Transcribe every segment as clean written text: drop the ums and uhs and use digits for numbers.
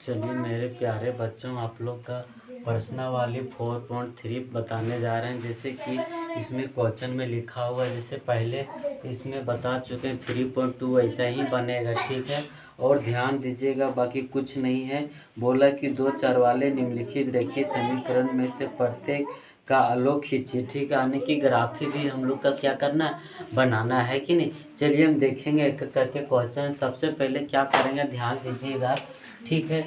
चलिए मेरे प्यारे बच्चों, आप लोग का प्रश्नावली 4.3 बताने जा रहे हैं। जैसे कि इसमें क्वेश्चन में लिखा हुआ है, जैसे पहले इसमें बता चुके हैं 3.2 ऐसा ही बनेगा, ठीक है। और ध्यान दीजिएगा, बाकी कुछ नहीं है। बोला कि दो चरवाले निम्नलिखित रेखीय समीकरण में से प्रत्येक का आलोक खींचिए, ठीक है। यानी कि ग्राफी भी हम लोग का क्या करना है, बनाना है कि नहीं। चलिए हम देखेंगे एक करके क्वेश्चन। सबसे पहले क्या करेंगे, ध्यान दीजिएगा, ठीक है।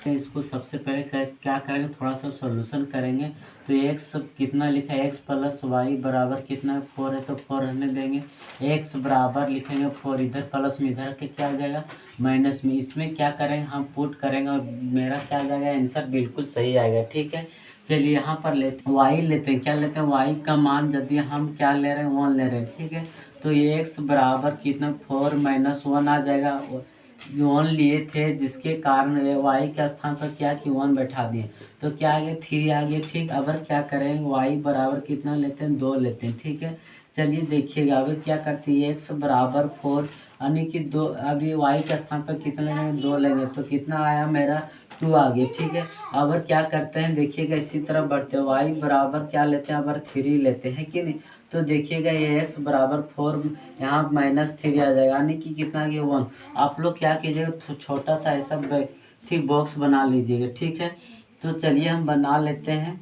इसको सबसे पहले क्या करेंगे, थोड़ा सा सॉल्यूशन करेंगे। तो एक्स कितना लिखा है, एक्स प्लस वाई बराबर कितना है, 4 है, तो 4 रहने देंगे। एक्स बराबर लिखेंगे 4, इधर प्लस में इधर के क्या आ जाएगा, माइनस में। इसमें क्या करेंगे, हम पुट करेंगे और मेरा क्या आ जाएगा, आंसर बिल्कुल सही आएगा, ठीक है। चलिए यहाँ पर लेते वाई लेते हैं, क्या लेते हैं, वाई का मान यदि हम क्या ले रहे हैं, 1 ले रहे हैं, ठीक है। तो ये एक्स बराबर कितना, 4 - 1 आ जाएगा। 1 लिए थे, जिसके कारण वाई के स्थान पर क्या कि 1 बैठा दिए, तो क्या आ गया, 3 आ गया, ठीक। अब क्या करें, वाई बराबर कितना लेते हैं, 2 लेते हैं, ठीक है। चलिए देखिएगा, अब क्या करते हैं, एक्स बराबर 4 यानी कि 2, अभी वाई के स्थान पर कितना लेंगे, 2 लेंगे, तो कितना आया मेरा, 2 आ गया, ठीक है। अब क्या करते हैं, देखिएगा इसी तरह बढ़ते हैं, वाई बराबर क्या लेते हैं, अब 3 लेते हैं कि नहीं। तो देखिएगा ये एक्स बराबर 4, यहाँ -3 आ जाएगा, यानी कि कितना आ गया, 1। आप लोग क्या कीजिएगा, छोटा सा ऐसा ठीक बॉक्स बना लीजिएगा, ठीक है। तो चलिए हम बना लेते हैं,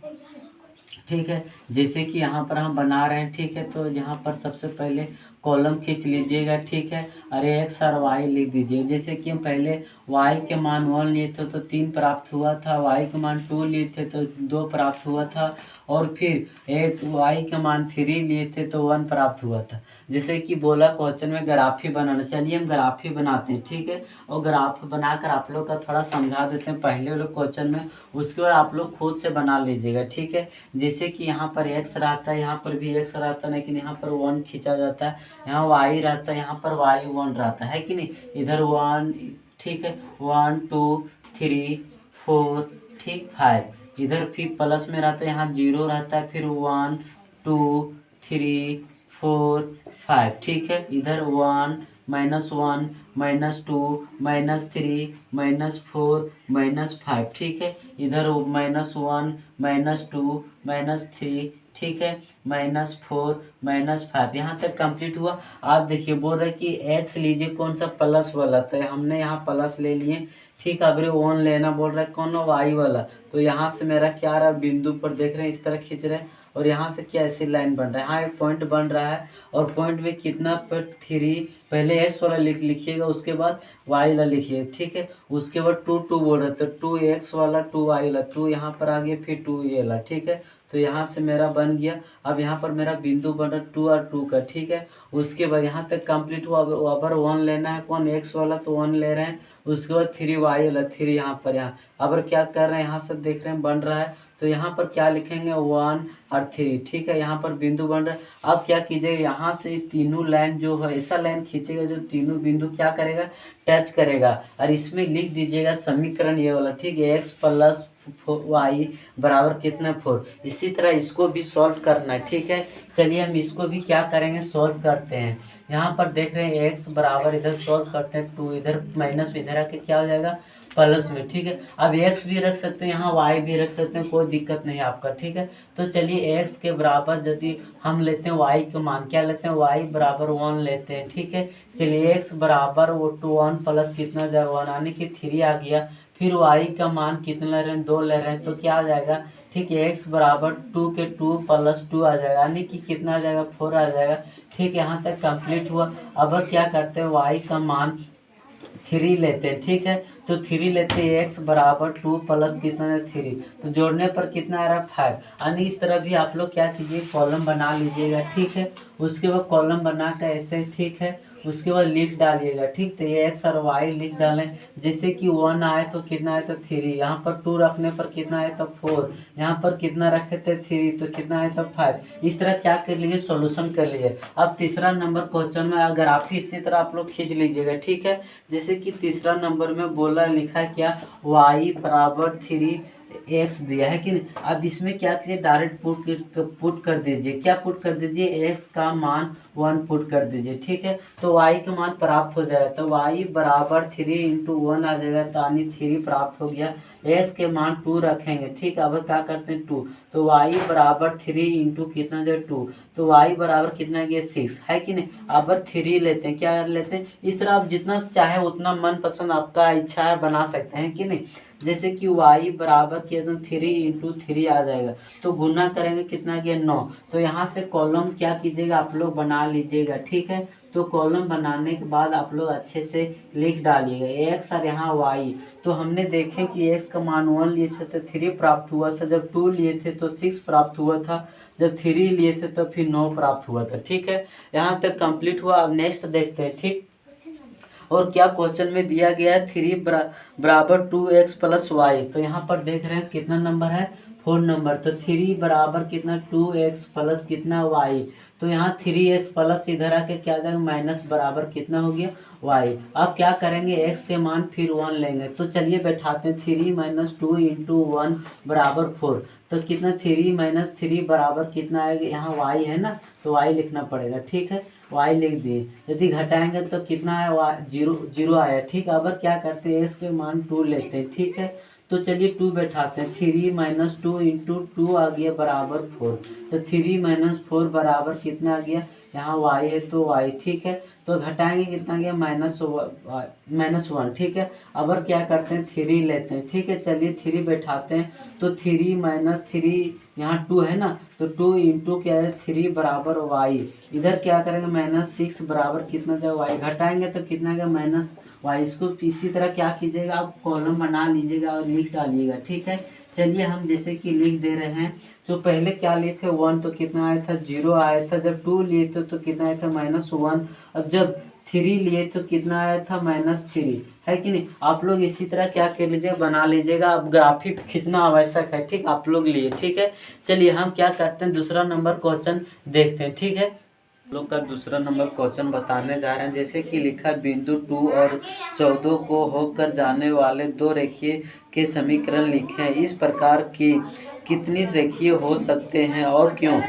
ठीक है। जैसे कि यहाँ पर हम बना रहे हैं, ठीक है। तो यहाँ पर सबसे पहले कॉलम खींच लीजिएगा, ठीक है। अरे एक्स और वाई लिख दीजिए। जैसे कि हम पहले वाई के मान 1 लिए थे तो 3 प्राप्त हुआ था, वाई के मान 2 लिए थे तो 2 प्राप्त हुआ था, और फिर एक वाई के मान 3 लिए थे तो 1 प्राप्त हुआ था। जैसे कि बोला क्वेश्चन में ग्राफी बनाना, चलिए हम ग्राफी बनाते हैं, ठीक है। और ग्राफ बनाकर आप लोग का थोड़ा समझा देते हैं पहले वाले क्वेश्चन में, उसके बाद आप लोग खुद से बना लीजिएगा, ठीक है। जैसे कि यहाँ पर एक्स रहता है, यहाँ पर भी एक्स रहता है, लेकिन यहाँ पर 1 खींचा जाता है। यहाँ वाई रहता है, यहाँ पर वाई 1 रहता है कि नहीं, इधर 1, ठीक है। 1 2 3 4, ठीक, 5 इधर फिर प्लस में रहता है, यहाँ 0 रहता है, फिर 1 2 3 4 5, ठीक है। इधर 1 -1 -2 -3 -4 -5, ठीक है। इधर -1 -2 -3, ठीक है, -4 -5, यहाँ तक कंप्लीट हुआ। आप देखिए बोल रहे कि एक्स लीजिए, कौन सा, प्लस वाला, तो हमने यहाँ प्लस ले लिए, ठीक है। अब 1 लेना बोल रहा है, कौन, वाई वाला। तो यहाँ से मेरा क्या रहा, बिंदु पर देख रहे हैं, इस तरह खींच रहे हैं, और यहाँ से क्या ऐसी लाइन बन रहा है, यहाँ एक पॉइंट बन रहा है, और पॉइंट में कितना पर 3, पहले एक्स वाला लिखिएगा, उसके बाद वाई वाला लिखिए, ठीक है। उसके बाद 2 2 बोल रहे, तो 2 एक्स वाला 2 वाई वाला, 2 यहाँ पर आ गया, फिर 2 ये वाला, ठीक है। तो यहाँ से मेरा बन गया। अब यहाँ पर मेरा बिंदु बन रहा 2 और 2 का, ठीक है। उसके बाद यहाँ तक कंप्लीट हुआ। अब 1 लेना है, कौन, एक्स वाला, तो 1 ले रहे हैं। उसके बाद 3 वाई वाला, 3 यहाँ पर, यहाँ अब क्या कर रहे हैं, यहाँ से देख रहे हैं बन रहा है, तो यहाँ पर क्या लिखेंगे, 1 और 3, ठीक है। यहाँ पर बिंदु बन रहा है। अब क्या कीजिएगा, यहाँ से तीनों लाइन जो है, ऐसा लाइन खींचेगा जो तीनों बिंदु क्या करेगा, टच करेगा, और इसमें लिख दीजिएगा समीकरण ये वाला, ठीक है। एक्स प्लस वाई बराबर कितना, 4। इसी तरह इसको भी सॉल्व करना है, ठीक है। चलिए हम इसको भी क्या करेंगे, सॉल्व करते हैं। यहाँ पर देख रहे हैं एक्स बराबर, इधर सॉल्व करते हैं, 2 इधर माइनस में, इधर आके क्या हो जाएगा, प्लस में, ठीक है। अब एक्स भी रख सकते हैं, यहाँ वाई भी रख सकते हैं, कोई दिक्कत नहीं आपका, ठीक है। तो चलिए एक्स के बराबर यदि हम लेते हैं वाई का मान, क्या लेते हैं, वाई बराबर 1 लेते हैं, ठीक है। चलिए एक्स बराबर वो 1 प्लस कितना जाएगा, 1 यानी कि 3 आ गया। फिर वाई का मान कितना ले रहे हैं, 2 ले रहे हैं, तो क्या आ जाएगा, ठीक है। एक्स बराबर 2 के 2 + 2 आ जाएगा, यानी कि कितना आ जाएगा, 4 आ जाएगा, ठीक है। यहाँ तक कंप्लीट हुआ। अब क्या करते हैं, वाई का मान 3 लेते हैं, ठीक है। तो 3 लेते हैं, एक्स बराबर 2 प्लस कितना है, 3, तो जोड़ने पर कितना आ रहा है, 5। यानी इस तरह भी आप लोग क्या कीजिए, कॉलम बना लीजिएगा, ठीक है। उसके बाद कॉलम बना कर ऐसे, ठीक है। उसके बाद लिख डालिएगा, ठीक। तो ये एक्स और वाई लिख डालें। जैसे कि 1 आए तो कितना आए, तो 3, यहाँ पर 2 रखने पर कितना आए, तो 4, यहाँ पर कितना रखे थे, 3, तो कितना आए, तो 5। इस तरह क्या कर लीजिए, सॉल्यूशन कर लीजिए। अब तीसरा नंबर क्वेश्चन में अगर आप इसी तरह आप लोग खींच लीजिएगा, ठीक है। जैसे कि तीसरा नंबर में बोला, लिखा क्या, y बराबर 3 एक्स दिया है कि नहीं। अब इसमें क्या कीजिए, डायरेक्ट पुट कर दीजिए। क्या पुट कर दीजिए, एक्स का मान 1 पुट कर दीजिए, ठीक है। तो वाई का मान प्राप्त हो जाएगा, तो वाई बराबर 3 इंटू 1 आ जाएगा, यानी 3 प्राप्त हो गया। एक्स के मान 2 रखेंगे, ठीक है। अब क्या करते हैं 2, तो वाई बराबर 3 इंटू कितना जो 2, तो वाई बराबर कितना गया 6 है कि नहीं। अब 3 लेते हैं, क्या लेते हैं, इस तरह आप जितना चाहे उतना मनपसंद आपका इच्छा है बना सकते हैं कि नहीं। जैसे कि y बराबर किया तो 3 इंटू 3 आ जाएगा, तो गुना करेंगे कितना गया 9। तो यहाँ से कॉलम क्या कीजिएगा आप लोग बना लीजिएगा, ठीक है। तो कॉलम बनाने के बाद आप लोग अच्छे से लिख डालिएगा x और यहाँ y। तो हमने देखे कि x का मान 1 लिए थे तो 3 प्राप्त हुआ था, जब 2 लिए थे तो 6 प्राप्त हुआ था, जब 3 लिए थे तो फिर 9 प्राप्त हुआ था, ठीक है। यहाँ तक कंप्लीट हुआ। अब नेक्स्ट देखते हैं, ठीक। और क्या क्वेश्चन में दिया गया है 3 बराबर 2x प्लस वाई। तो यहाँ पर देख रहे हैं कितना नंबर है, 4 नंबर। तो 3 बराबर कितना 2x प्लस कितना y। तो यहाँ 3x प्लस इधर आके क्या आ जाएगा माइनस बराबर कितना हो गया y। अब क्या करेंगे, x के मान फिर 1 लेंगे। तो चलिए बैठाते हैं, 3 माइनस 2 इंटू 1 बराबर 4। तो कितना 3 माइनस 3 बराबर कितना आएगा, यहाँ y है ना, तो y लिखना पड़ेगा, ठीक है। y लिख दिए। यदि घटाएंगे तो कितना है, जीरो आया, ठीक है। अब क्या करते हैं, इसके मान 2 लेते हैं, ठीक है। तो चलिए 2 बैठाते हैं, 3 माइनस 2 इंटू 2 आ गया बराबर 4। तो 3 माइनस 4 बराबर कितना आ गया, यहाँ y है तो y, ठीक है। तो घटाएंगे कितना गया -1, ठीक है। अब क्या करते हैं 3 लेते हैं, ठीक है। चलिए 3 बैठाते हैं, तो 3 माइनस 3 यहाँ 2 है ना, तो 2 इंटू क्या है 3 बराबर y। इधर क्या करेंगे -6 बराबर कितना जाए y, घटाएंगे तो कितना गया -y। इसको इसी तरह क्या कीजिएगा, आप कॉलम बना लीजिएगा और लिख डालिएगा, ठीक है। चलिए हम जैसे कि लिख दे रहे हैं, तो पहले क्या लिए थे 1, तो कितना आया था 0 आया था। जब 2 लिए थे तो कितना आया था -1। अब जब 3 लिए तो कितना आया था -3, है कि नहीं। आप लोग इसी तरह क्या कर लीजिएगा, बना लीजिएगा। अब ग्राफिक खींचना आवश्यक है, ठीक, आप लोग लिए, ठीक है। चलिए हम क्या करते हैं, दूसरा नंबर क्वेश्चन देखते हैं, ठीक है। लोग का दूसरा नंबर क्वेश्चन बताने जा रहे हैं। जैसे कि लिखा, बिंदु 2 और 14 को होकर जाने वाले 2 रेखीय के समीकरण लिखें। इस प्रकार की कितनी रेखीय हो सकते हैं और क्यों,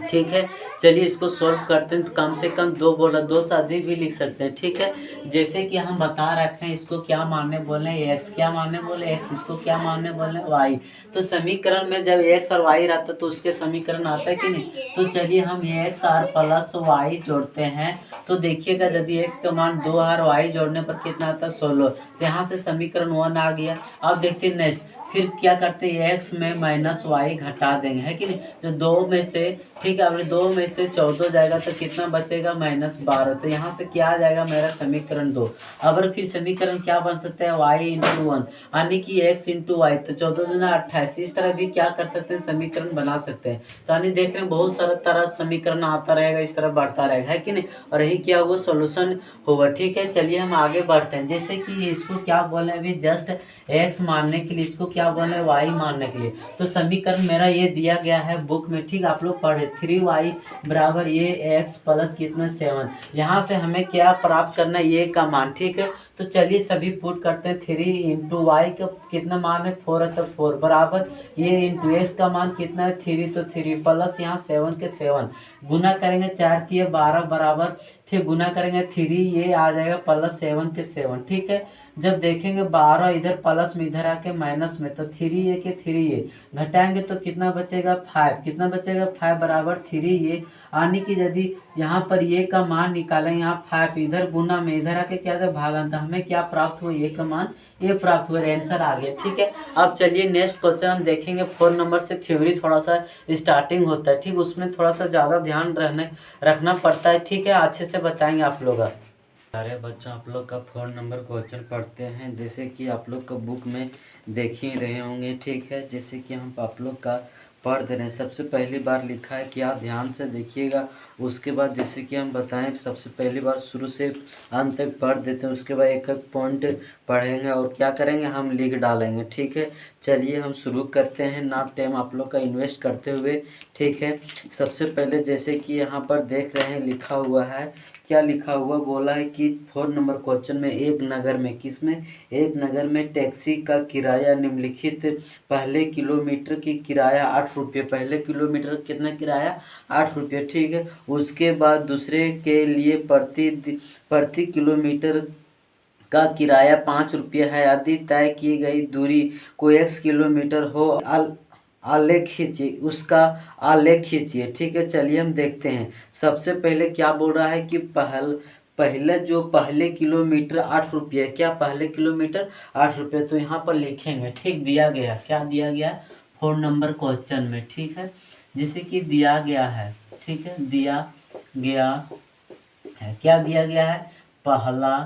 ठीक है। चलिए इसको सॉल्व करते हैं। तो कम से कम 2 बोला, 2 से अधिक भी लिख सकते हैं, ठीक है। जैसे कि हम बता रखे हैं, इसको क्या मानने बोले x, क्या मानने बोले x, इसको क्या मानने बोले y। तो समीकरण में जब x और y रहता तो उसके समीकरण आता है कि नहीं। तो चलिए हम x और प्लस y जोड़ते हैं। तो देखिएगा यदि x का मान 2 और y जोड़ने पर कितना आता है 16। तो यहाँ से समीकरण 1 आ गया। अब देखते हैं नेक्स्ट, फिर क्या करते हैं, x में -y घटा देंगे, है कि नहीं। तो 2 में से, ठीक है, अब 2 में से 14 जाएगा तो कितना बचेगा -12। तो यहाँ से क्या आ जाएगा मेरा समीकरण 2। अब फिर समीकरण क्या बन सकता है, y इंटू 1, यानी कि x इंटू वाई। तो 14 दूना 28। इस तरह भी क्या कर सकते हैं, समीकरण बना सकते हैं। तो यानी देख रहे हैं बहुत सारा तरह समीकरण आता रहेगा, इस तरह बढ़ता रहेगा, है कि नहीं। और यही क्या हुआ, सोल्यूशन होगा, ठीक है। चलिए हम आगे बढ़ते हैं। जैसे कि इसको क्या बोले अभी जस्ट x मानने के लिए, इसको क्या बोले y मानने के लिए। तो समीकरण मेरा ये दिया गया है बुक में, ठीक, आप लोग पढ़े 3y बराबर ये x प्लस कितना 7। यहाँ से हमें क्या प्राप्त करना है, ये का मान, ठीक है। तो चलिए सभी पुट करते हैं। 3 इंटू वाई का कितना मान है 4 है, तो 4 बराबर ये इंटू x का मान कितना है 3, तो 3 प्लस यहाँ 7 के 7 गुना करेंगे 4 की 12 बराबर, ठीक, गुना करेंगे 3 ये आ जाएगा प्लस 7 के 7, ठीक है। जब देखेंगे 12 इधर प्लस में इधर आके माइनस में, तो 3 ये के 3 ये घटाएंगे तो कितना बचेगा 5, कितना बचेगा 5 बराबर 3 ये, यानी कि यदि यहाँ पर ये का मान निकालें, यहाँ 5 इधर गुना में इधर आके क्या था भागांतर, हमें क्या प्राप्त हुआ, ये का मान ये प्राप्त हुआ, आंसर आ गया, ठीक है। अब चलिए नेक्स्ट क्वेश्चन हम देखेंगे। 4 नंबर से थ्योरी थोड़ा सा स्टार्टिंग होता है, ठीक, उसमें थोड़ा सा ज़्यादा ध्यान रखना पड़ता है, ठीक है। अच्छे से बताएंगे आप लोग। सारे बच्चों आप लोग का 4 नंबर क्वेश्चन पढ़ते हैं। जैसे कि आप लोग का बुक में देख ही रहे होंगे, ठीक है। जैसे कि हम आप लोग का पढ़ दे रहे हैं। सबसे पहली बार लिखा है कि आप ध्यान से देखिएगा। उसके बाद जैसे कि हम बताएं, सबसे पहली बार शुरू से अंत तक पढ़ देते हैं। उसके बाद एक एक पॉइंट पढ़ेंगे और क्या करेंगे, हम लिख डालेंगे, ठीक है। चलिए हम शुरू करते हैं, ना टाइम आप लोग का इन्वेस्ट करते हुए, ठीक है। सबसे पहले जैसे कि यहाँ पर देख रहे हैं लिखा हुआ है क्या लिखा हुआ बोला है कि 4 नंबर क्वेश्चन में एक नगर में किसमें एक नगर में टैक्सी का किराया निम्नलिखित पहले किलोमीटर की किराया 8 रुपये, पहले किलोमीटर कितना किराया 8 रुपये, ठीक है। उसके बाद दूसरे के लिए प्रति किलोमीटर का किराया 5 रुपये है यदि तय की गई दूरी को x किलोमीटर हो। आलेख खींचिए, उसका आलेख खींचिए, ठीक है। चलिए हम देखते हैं। सबसे पहले क्या बोल रहा है कि पहले किलोमीटर 8 रुपये, क्या पहले किलोमीटर 8 रुपये, तो यहाँ पर लिखेंगे, ठीक। दिया गया, क्या दिया गया 4 नंबर क्वेश्चन में, ठीक है। जैसे कि दिया गया है, ठीक है, दिया गया है, क्या दिया गया है पहला,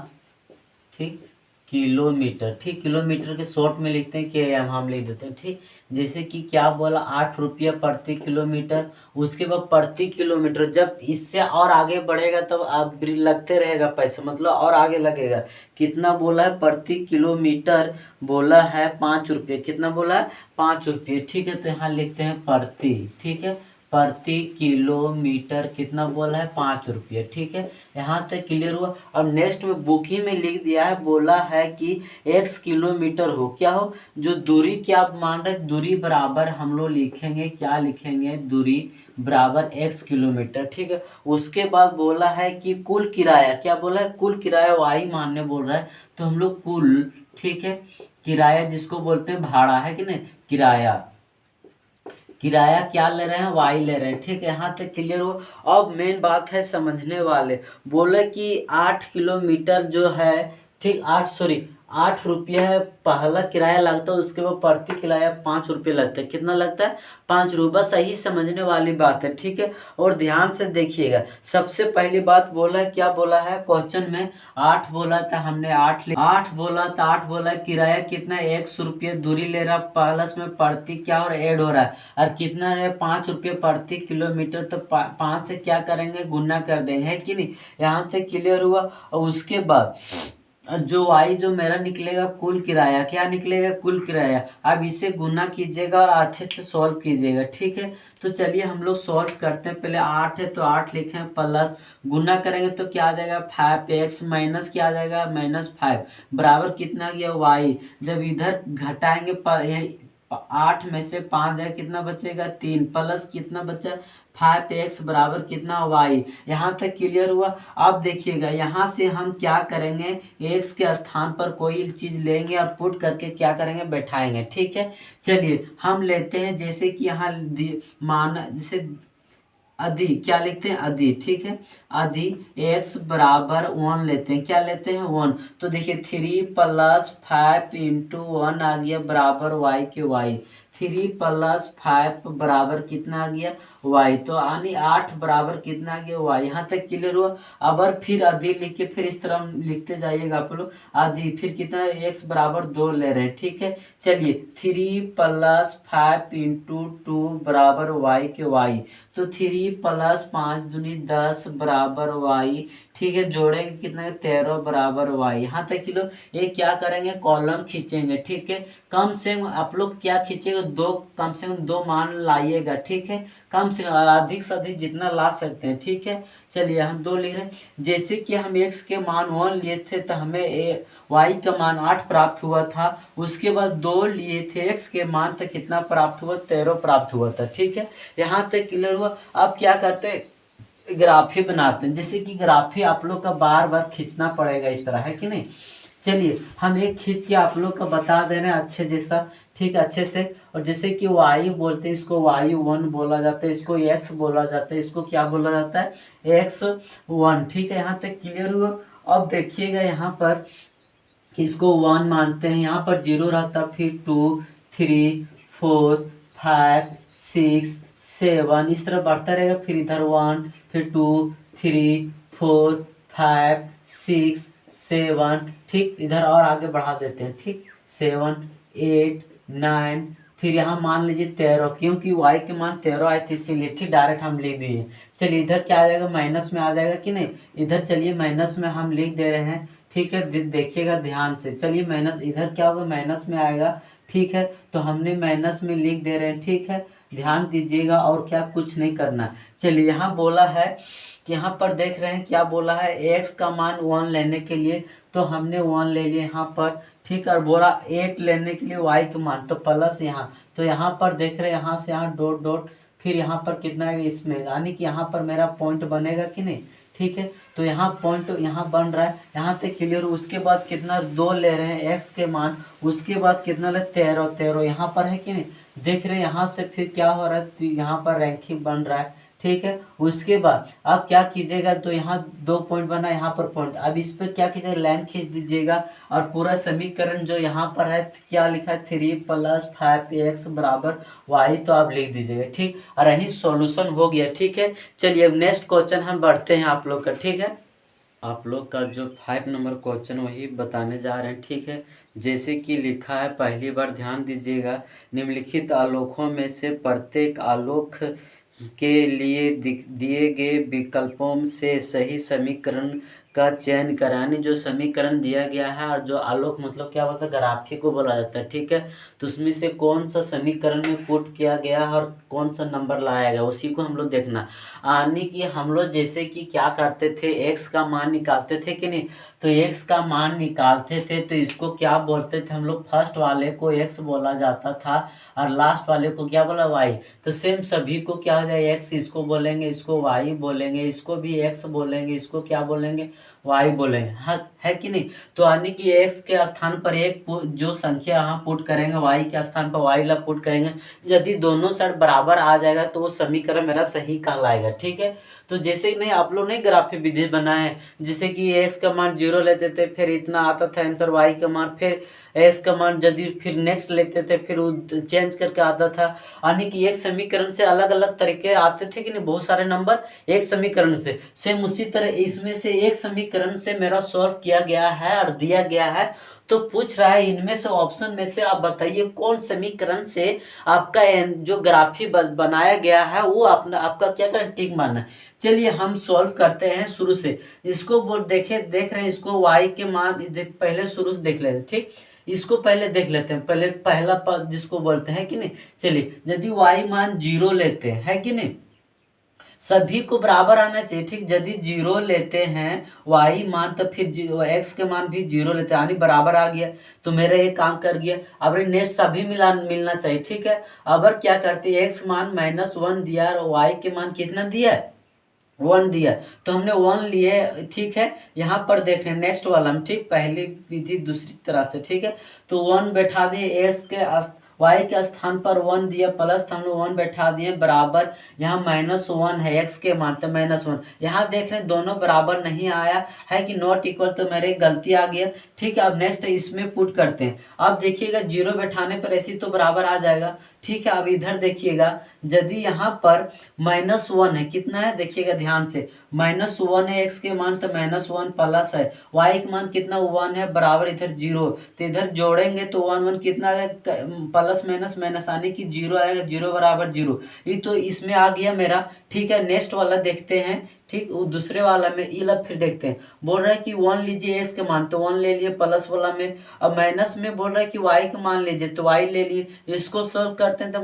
ठीक, किलोमीटर, ठीक। किलोमीटर के शॉर्ट में लिखते हैं के हम लिख देते हैं, ठीक। जैसे कि क्या बोला 8 रुपये प्रति किलोमीटर। उसके बाद प्रति किलोमीटर जब इससे और आगे बढ़ेगा तब आप लगते रहेगा पैसा, मतलब और आगे लगेगा। कितना बोला है प्रति किलोमीटर, बोला है 5 रुपये, कितना बोला है 5 रुपये, ठीक है। तो यहाँ लिखते हैं प्रति, ठीक है, प्रति किलोमीटर कितना बोला है 5 रुपये, ठीक है। यहाँ तक क्लियर हुआ। अब नेक्स्ट में बुक ही में लिख दिया है, बोला है कि x किलोमीटर हो, क्या हो, जो दूरी क्या आप मान रहे दूरी बराबर हम लोग लिखेंगे, क्या लिखेंगे, दूरी बराबर x किलोमीटर, ठीक है। उसके बाद बोला है कि कुल किराया, क्या बोला है कुल किराया y मानने बोल रहा है, तो हम लोग कुल, ठीक है, किराया जिसको बोलते हैं भाड़ा, है कि नहीं, किराया, किराया क्या ले रहे हैं वाई ले रहे हैं, ठीक है। यहाँ तक क्लियर हो। अब मेन बात है समझने वाले, बोले कि 8 किलोमीटर जो है, ठीक, 8 रुपये है पहला किराया लगता है, उसके बाद प्रति किराया 5 रुपये लगता है, कितना लगता है 5 रुपये, बस सही समझने वाली बात है, ठीक है। और ध्यान से देखिएगा, सबसे पहली बात बोला है, क्या बोला है क्वेश्चन में 8 बोला था, हमने 8 बोला था, 8 बोला किराया कितना 100 रुपये दूरी ले रहा, प्लस में प्रति क्या और ऐड हो रहा है, और कितना है 5 रुपये प्रति किलोमीटर, तो 5 से क्या करेंगे गुना कर देंगे, है कि नहीं। यहाँ तक क्लियर हुआ। और उसके बाद जो वाई जो मेरा निकलेगा कुल किराया, क्या निकलेगा कुल किराया। अब इसे गुना कीजिएगा और अच्छे से सॉल्व कीजिएगा, ठीक है। तो चलिए हम लोग सॉल्व करते हैं। पहले 8 है तो 8 लिखें, प्लस गुना करेंगे तो क्या आ जाएगा 5x, माइनस क्या आ जाएगा -5, बराबर कितना गया y। जब इधर घटाएंगे 8 में से 5 जाए कितना बचेगा 3, प्लस कितना बचा 5x बराबर कितना y। यहाँ तक क्लियर हुआ। अब देखिएगा यहाँ से हम क्या करेंगे, x के स्थान पर कोई चीज लेंगे और पुट करके क्या करेंगे बैठाएंगे, ठीक है। चलिए हम लेते हैं, जैसे कि यहाँ मान जैसे अधि, क्या लिखते हैं अधि, ठीक है, अधि x बराबर 1 लेते हैं, क्या लेते हैं 1। तो देखिए 3 + 5 × 1 आ गया बराबर y के y, 3 + 5 बराबर कितना आ गया y, तो यानी 8 बराबर कितना आ गया y। यहाँ तक क्लियर हुआ। अब फिर अधि लिख के फिर इस तरह लिखते जाइएगा आप लोग, अधि फिर कितना x बराबर 2 ले रहे हैं, ठीक है। चलिए 3 + 5 × 2 बराबर y के y, तो 3 + 5 दूनी 10 बराबर y, ठीक है। जोड़ेंगे कितना 13 बराबर y। यहाँ तक किलो ये क्या करेंगे कॉलम खींचेंगे, ठीक है। कम से कम आप लोग क्या खींचेंगे कम से कम 2 मान लाइएगा, ठीक है। कम से कम अधिक से अधिक जितना ला सकते हैं, ठीक है। चलिए हम 2 लिख रहे हैं। जैसे कि हम x के मान 1 लिए थे तो हमें y का मान 8 प्राप्त हुआ था। उसके बाद 2 लिए थे, x के मान तक कितना प्राप्त हुआ 13 प्राप्त हुआ था, ठीक है। यहाँ तक क्लियर हुआ। अब क्या करते हैं ग्राफी बनाते हैं। जैसे कि ग्राफी आप लोग का बार बार खींचना पड़ेगा इस तरह, है कि नहीं। चलिए हम एक खींच के आप लोग का बता दे रहे हैं अच्छे जैसा, ठीक है, अच्छे से। और जैसे कि y बोलते हैं, इसको y1 बोला जाता है, इसको x बोला जाता है, इसको क्या बोला जाता है x1, ठीक है। यहाँ तक क्लियर हुआ। अब देखिएगा यहाँ पर इसको 1 मानते हैं, यहाँ पर 0 रहता, फिर 2 3 4 5 6 7 इस तरह बढ़ता रहेगा, फिर इधर 1 फिर 2 3 4 5 6 7, ठीक। इधर और आगे बढ़ा देते हैं, ठीक, 7 8 9, फिर यहाँ मान लीजिए 13, क्योंकि y के मान 13 आए थे इसीलिए, ठीक, डायरेक्ट हम लिख दिए। चलिए इधर क्या आ जाएगा माइनस में आ जाएगा कि नहीं, इधर चलिए माइनस में हम लिख दे रहे हैं, ठीक है। देखिएगा ध्यान से, चलिए माइनस इधर क्या होगा माइनस में आएगा, ठीक है। तो हमने माइनस में लिख दे रहे हैं, ठीक है। ध्यान दीजिएगा और क्या कुछ नहीं करना। चलिए यहाँ बोला है कि यहाँ पर देख रहे हैं क्या बोला है, x का मान 1 लेने के लिए तो हमने 1 ले लिया यहाँ पर, ठीक है। और बोला 8 लेने के लिए y का मान तो प्लस यहाँ, तो यहाँ पर देख रहे हैं यहाँ से यहाँ डॉट डॉट, फिर यहाँ पर कितना है इसमें, यानी कि यहाँ पर मेरा पॉइंट बनेगा कि नहीं, ठीक है। तो यहाँ पॉइंट यहाँ बन रहा है, यहाँ तक क्लियर। उसके बाद कितना 2 ले रहे हैं x के मान, उसके बाद कितना ले 13 13 यहाँ पर है कि नहीं, देख रहे हैं यहाँ से फिर क्या हो रहा है, तो यहाँ पर रैंकिंग बन रहा है, ठीक है। उसके बाद अब क्या कीजिएगा, तो यहाँ 2 पॉइंट बना, यहाँ पर पॉइंट, अब इस पर क्या कीजिएगा लाइन खींच दीजिएगा और पूरा समीकरण जो यहाँ पर है क्या लिखा है 3 + 5x बराबर y, तो आप लिख दीजिएगा, ठीक। और यही सॉल्यूशन हो गया, ठीक है। चलिए अब नेक्स्ट क्वेश्चन हम बढ़ते हैं आप लोग का, ठीक है। आप लोग का जो 5 नंबर क्वेश्चन वही बताने जा रहे हैं, ठीक है। जैसे कि लिखा है, पहली बार ध्यान दीजिएगा, निम्नलिखित आलोकों में से प्रत्येक आलोक के लिए दिए गए विकल्पों से सही समीकरण का चयन कराने। जो समीकरण दिया गया है और जो आलोक मतलब क्या होता है, ग्राफी को बोला जाता है, ठीक है। तो उसमें से कौन सा समीकरण में पुट किया गया है और कौन सा नंबर लाया गया, उसी को हम लोग देखना। यानी कि हम लोग जैसे कि क्या करते थे, x का मान निकालते थे कि नहीं, तो x का मान निकालते थे तो इसको क्या बोलते थे हम लोग, फर्स्ट वाले को x बोला जाता था और लास्ट वाले को क्या बोला y। तो सेम सभी को क्या हो जाए, x इसको बोलेंगे, इसको y बोलेंगे, इसको भी x बोलेंगे, इसको क्या बोलेंगे y बोलेंगे, है कि नहीं। तो यानी कि x के स्थान पर एक जो संख्या यहाँ पुट करेंगे, y के स्थान पर y ला पुट करेंगे, यदि दोनों साइड बराबर आ जाएगा तो वो समीकरण मेरा सही कहलाएगा, ठीक है। तो जैसे कि नहीं आप लोग नहीं ग्राफी विधि बनाए, जैसे कि x का मान 0 लेते थे, फिर इतना आता था आंसर, y का मान, फिर x का मान यदि फिर नेक्स्ट लेते थे, फिर वो चेंज करके आता था। यानी कि एक समीकरण से अलग अलग तरीके आते थे कि नहीं, बहुत सारे नंबर एक समीकरण से। सेम उसी तरह इसमें से एक समीकरण से मेरा सॉल्व किया गया है और दिया गया है। तो पूछ रहा है इनमें से ऑप्शन में से आप बताइए कौन समीकरण से आपका जो ग्राफी बनाया गया है वो आपका क्या करें, टिक मारना है। चलिए हम सॉल्व करते हैं शुरू से। इसको देख रहे हैं, इसको y के मान पहले शुरू से देख लेते हैं, ठीक। इसको पहले देख लेते हैं, पहले पहला पद जिसको बोलते हैं कि नहीं। चलिए यदि y मान 0 लेते हैं, है कि नहीं, सभी को बराबर आना चाहिए, ठीक। यदि 0 लेते हैं y मान तो फिर x के मान भी 0 लेते हैं, यानी बराबर आ गया, तो मेरा ये काम कर गया। अब नेक्स्ट सभी मिलना चाहिए, ठीक है। अब क्या करते हैं, x मान -1 दिया और y के मान कितना दिया, 1 दिया, तो हमने 1 लिए, ठीक है। यहाँ पर देख रहे हैं नेक्स्ट वाला हम, ठीक, पहली विधि दूसरी तरह से, ठीक है। तो 1 बैठा दिए, x के y के स्थान पर 1 दिया, प्लस हमने 1 बैठा दिए, बराबर यहाँ -1 है x के मान, तो -1। यहाँ देख रहे हैं दोनों बराबर नहीं आया है कि नॉट इक्वल, तो मेरे गलती आ गया, ठीक है। अब नेक्स्ट इसमें पुट करते हैं। अब देखिएगा 0 बैठाने पर ऐसी तो बराबर आ जाएगा, ठीक है। अब इधर देखिएगा, यदि यहाँ पर -1 है, कितना है देखिएगा ध्यान से, -1 है x के मान, तो -1 प्लस है y के मान कितना 1 है, बराबर इधर 0, तो इधर जोड़ेंगे तो 1 1 कितना है, प्लस माइनस माइनस आने की 0 आएगा, 0 बराबर 0, ये तो इसमें आ गया मेरा, ठीक है। नेक्स्ट वाला देखते हैं, ठीक, वो दूसरे वाला में इलब फिर देखते हैं। बोल रहा है कि 1 लीजिए x के मान, तो 1 ले लिए प्लस वाला में। अब माइनस में बोल रहा है कि y के मान लीजिए, तो y ले लिए। इसको सोल्व करते हैं तो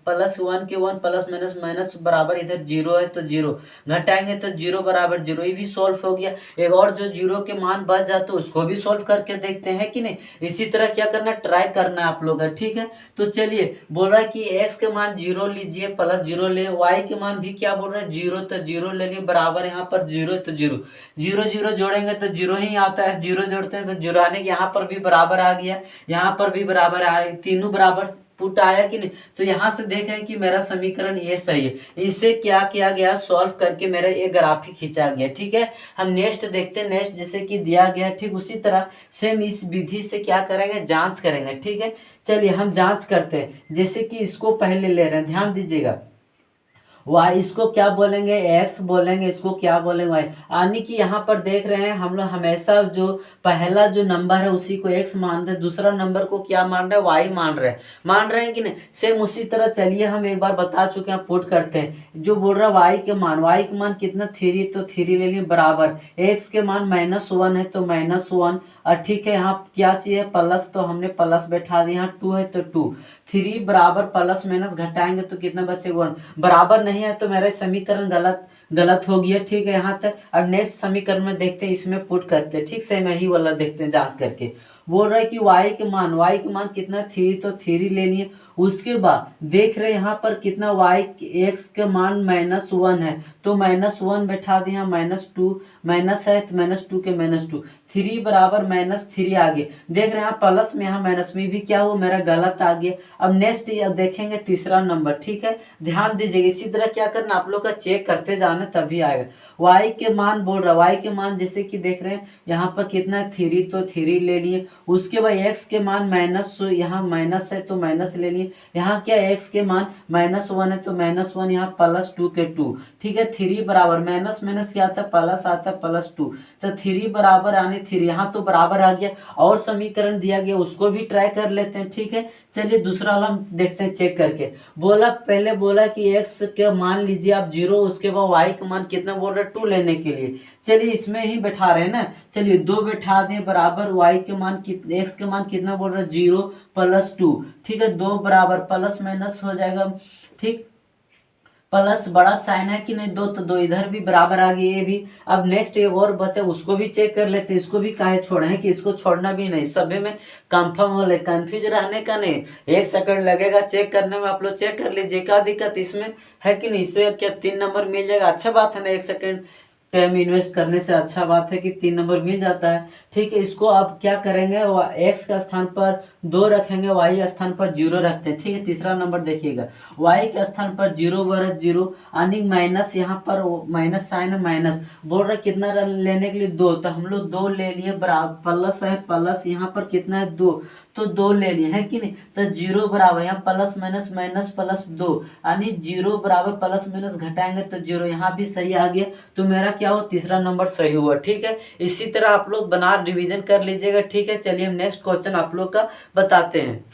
+1 के 1 प्लस माइनस माइनस बराबर इधर 0 है, तो 0 घटाएंगे तो 0 बराबर 0, ये भी सोल्व हो गया। एक और जो 0 के मान बच जाते उसको भी सोल्व करके देखते हैं कि नहीं। इसी तरह क्या करना, ट्राई करना है आप लोग, ठीक है। तो चलिए बोल रहा है कि x के मान 0 लीजिए, प्लस 0 ले, y के मान भी क्या बोल रहा है 0, तो 0 ले लिए, बराबर यहाँ पर 0 तो 0 0 0 जोड़ेंगे तो 0 ही आता है, 0 जोड़ते हैं तो 0 आने के, यहाँ पर भी बराबर आ गया, यहाँ पर भी बराबर आ गया, तीनों बराबर पुट आया कि नहीं। तो यहाँ से देखें कि मेरा समीकरण ये सही है। इसे क्या किया गया, सॉल्व करके मेरा ये ग्राफिक खींचा गया, ठीक है। हम नेक्स्ट देखते हैं, नेक्स्ट जैसे कि दिया गया, ठीक उसी तरह सेम इस विधि से क्या करेंगे, जांच करेंगे, ठीक है। चलिए हम जांच करते हैं, जैसे कि इसको पहले ले रहे हैं, ध्यान दीजिएगा, y इसको क्या बोलेंगे, x बोलेंगे, इसको क्या बोलेंगे y। यानी कि यहाँ पर देख रहे हैं हम लोग हमेशा जो पहला जो नंबर है उसी को x मानते हैं, दूसरा नंबर को क्या मान रहे हैं, y मान रहे हैं कि नहीं। सेम उसी तरह चलिए हम एक बार बता चुके हैं, पुट करते हैं। जो बोल रहा है y के मान कितना 3, तो 3 ले लिए, बराबर x के मान -1 है तो -1 और ठीक है यहाँ क्या चाहिए प्लस, तो हमने प्लस बैठा दिया, यहाँ 2 है तो 2। 3 बराबर प्लस माइनस घटाएंगे तो कितना बचेगा 1। बराबर नहीं है तो मेरा समीकरण गलत हो गया। ठीक है यहाँ तक। अब नेक्स्ट समीकरण में देखते हैं, इसमें पुट करते हैं। ठीक से मैं ही वाला देखते हैं जांच करके। बोल रहा है कि y के मान कितना 3, तो 3 ले लिए। उसके बाद देख रहे हैं यहाँ पर कितना x के मान -1 है, तो -1 बैठा दिया, -2 माइनस है तो -2 के -2, 3 बराबर -3 आ गए। देख रहे हैं प्लस में यहाँ माइनस में भी क्या हुआ मेरा गलत आ गया। अब नेक्स्ट देखेंगे तीसरा नंबर। ठीक है ध्यान दीजिएगा, इसी तरह क्या करना आप लोग का चेक करते जाना तभी आएगा। y के मान बोल रहा y के मान जैसे कि देख रहे हैं यहाँ पर कितना है 3, तो 3 ले लिए। उसके बाद x के मान माइनस, यहाँ माइनस है तो माइनस ले लिए। यहाँ क्या x के मान -1 है तो -1, यहाँ +2 के 2। ठीक है 3 बराबर माइनस माइनस क्या आता है प्लस आता है +2, तो 3 बराबर आने 3, यहाँ तो बराबर आ गया। और समीकरण दिया गया उसको भी ट्राई कर लेते हैं। ठीक है चलिए दूसरा वाला हम देखते हैं चेक करके। पहले बोला कि x के मान लीजिए आप 0, उसके बाद y का मान कितना बोल रहे 2 लेने के लिए। चलिए इसमें ही बैठा रहे हैं ना, चलिए 2 बैठा दें बराबर y के मान x के मान कितना बोल रहे 0 + 2। ठीक है 2 बराबर प्लस माइनस हो जाएगा। ठीक प्लस बड़ा साइन है कि नहीं 2, तो 2 इधर भी बराबर आ गई ये भी। अब नेक्स्ट एक और बचा उसको भी चेक कर लेते हैं। इसको भी काहे छोड़े हैं कि इसको छोड़ना भी नहीं, सभी में कंफर्म हो ले, कंफ्यूज रहने का नहीं। 1 सेकंड लगेगा चेक करने में, आप लोग चेक कर लीजिए क्या दिक्कत इसमें है कि नहीं। इससे क्या 3 नंबर मिल जाएगा, अच्छा बात है ना। 1 सेकंड टाइम इन्वेस्ट करने से अच्छा बात है कि 3 नंबर मिल जाता है। ठीक है इसको अब क्या करेंगे, x का स्थान पर 2 रखेंगे, y स्थान पर 0 रखते हैं। ठीक है तीसरा नंबर देखिएगा, y के स्थान पर 0 बराबर 0 यानी माइनस, यहाँ पर माइनस साइन है माइनस। बोल रहे कितना लेने के लिए 2, तो हम लोग 2 ले लिए, बराबर प्लस है प्लस, यहाँ पर कितना है 2, तो 2 ले लिए है कि नहीं। तो 0 बराबर यहाँ प्लस माइनस माइनस प्लस 2 यानी 0 बराबर प्लस माइनस घटाएंगे तो 0, यहाँ भी सही आ गया। तो मेरा क्या हुआ तीसरा नंबर सही हुआ। ठीक है इसी तरह आप लोग बना रिवीजन कर लीजिएगा। ठीक है चलिए हम नेक्स्ट क्वेश्चन आप लोग का बताते हैं।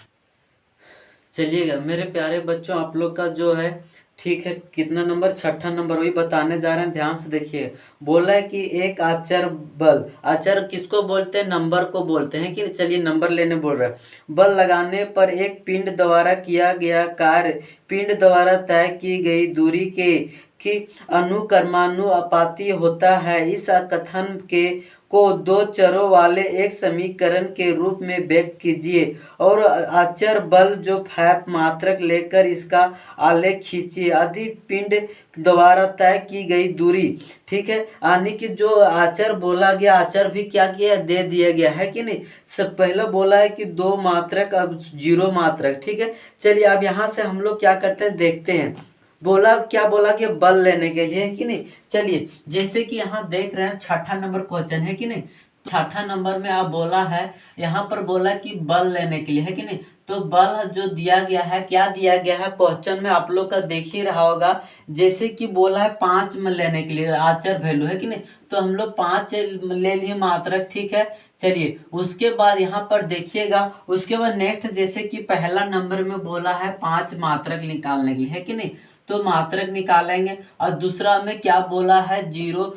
चलिएगा मेरे प्यारे बच्चों आप लोग का जो है ठीक है कितना नंबर, 6ठा नंबर वही बताने जा रहे हैं, ध्यान से देखिए। बोला है कि एक आचर बल, आचर किसको बोलते हैं नंबर को बोलते हैं कि चलिए नंबर लेने बोल रहे हैं। बल लगाने पर एक पिंड द्वारा किया गया कार्य पिंड द्वारा तय की गई दूरी के कि अनुक्रमानुपाती होता है। इस कथन के को 2 चरों वाले एक समीकरण के रूप में व्यक्त कीजिए और अचर बल जो फैप मात्रक लेकर इसका आलेख खींचिए। यदि पिंड द्वारा तय की गई दूरी, ठीक है यानी कि जो आचर बोला गया आचर भी क्या किया दे दिया गया है कि नहीं। सब पहले बोला है कि 2 मात्रक अब 0 मात्रक। ठीक है चलिए अब यहाँ से हम लोग क्या करते हैं देखते हैं। क्या बोला कि बल लेने के लिए है कि नहीं। चलिए जैसे कि यहाँ देख रहे हैं 6ठा नंबर क्वेश्चन है कि नहीं। 6ठा नंबर में आप बोला है यहाँ पर बोला कि बल लेने के लिए है कि नहीं। तो बल जो दिया गया है क्या दिया गया है क्वेश्चन में आप लोग का देख ही रहा होगा। जैसे कि बोला है 5 में लेने के लिए आचर वैल्यू है कि नहीं, तो हम लोग 5 ले लिए मात्रक। ठीक है चलिए उसके बाद यहाँ पर देखिएगा, उसके बाद नेक्स्ट जैसे कि पहला नंबर में बोला है 5 मात्रक निकालने के लिए है कि नहीं, तो मात्रक निकालेंगे। और दूसरा में क्या बोला है 0